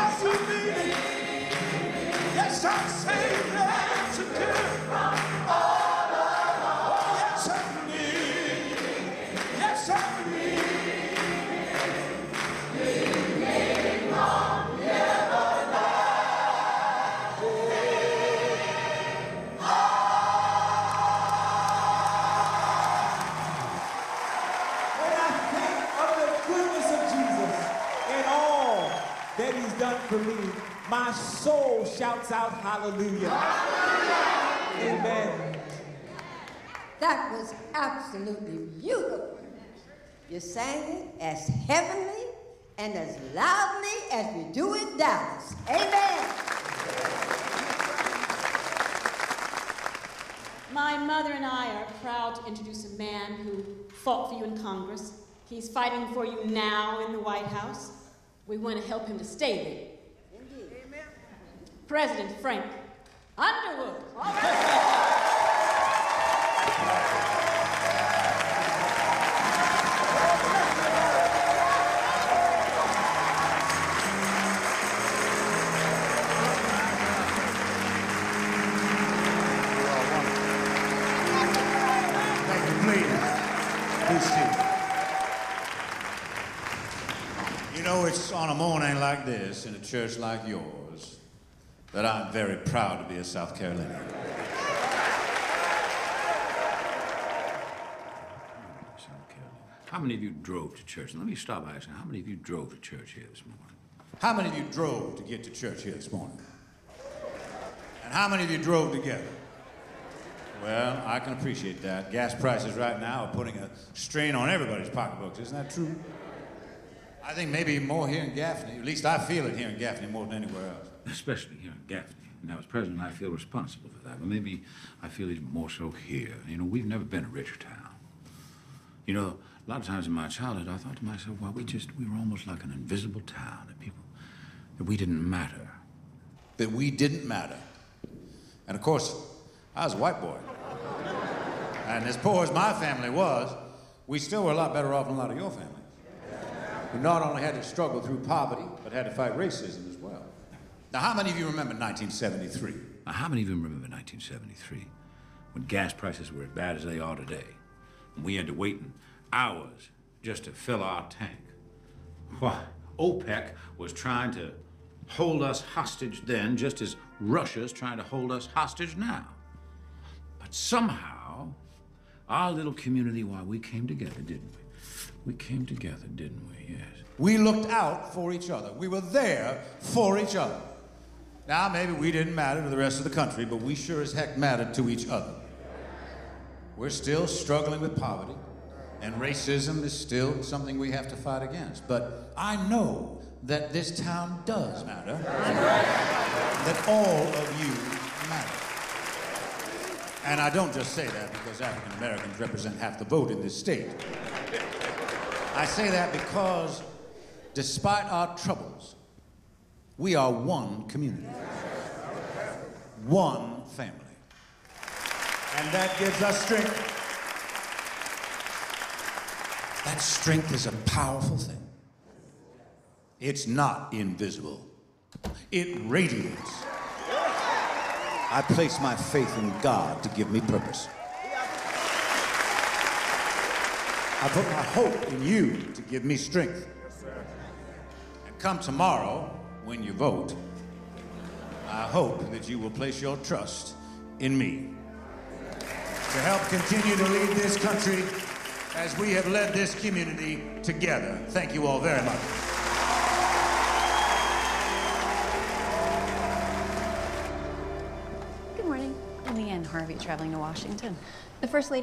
yes to me. Yes, I'm saying that to do. Oh, yes, I believe. Yes, I believe. That he's done for me, my soul shouts out hallelujah. Amen. That was absolutely beautiful. You sang it as heavenly and as loudly as we do in Dallas. Amen. My mother and I are proud to introduce a man who fought for you in Congress. He's fighting for you now in the White House. We want to help him to stay there. Indeed. Amen. President Frank Underwood. All right. Thank you, please. Please sit. You know, it's on a morning like this, in a church like yours, that I'm very proud to be a South Carolinian. How many of you drove to church? And let me stop by asking, how many of you drove to church here this morning? How many of you drove to get to church here this morning? And how many of you drove together? Well, I can appreciate that. Gas prices right now are putting a strain on everybody's pocketbooks. Isn't that true? I think maybe more here in Gaffney. At least I feel it here in Gaffney more than anywhere else. Especially here in Gaffney. Now, as president, I feel responsible for that. But maybe I feel even more so here. You know, we've never been a rich town. You know, a lot of times in my childhood, I thought to myself, well, we were almost like an invisible town. That we didn't matter. That we didn't matter. And of course, I was a white boy. And as poor as my family was, we still were a lot better off than a lot of your family. We not only had to struggle through poverty, but had to fight racism as well. Now, how many of you remember 1973? Now, how many of you remember 1973, when gas prices were as bad as they are today, and we had to wait hours just to fill our tank? Why, OPEC was trying to hold us hostage then, just as Russia's trying to hold us hostage now. But somehow, our little community, why, we came together, didn't we? We came together, didn't we? Yes. We looked out for each other. We were there for each other. Now, maybe we didn't matter to the rest of the country, but we sure as heck mattered to each other. We're still struggling with poverty, and racism is still something we have to fight against. But I know that this town does matter, that all of you matter. And I don't just say that because African Americans represent half the vote in this state. I say that because, despite our troubles, we are one community, one family. And that gives us strength. That strength is a powerful thing. It's not invisible. It radiates. I place my faith in God to give me purpose. I put my hope in you to give me strength. And come tomorrow, when you vote, I hope that you will place your trust in me to help continue to lead this country as we have led this community together. Thank you all very much. Good morning. I'm Leanne Harvey, traveling to Washington. The First Lady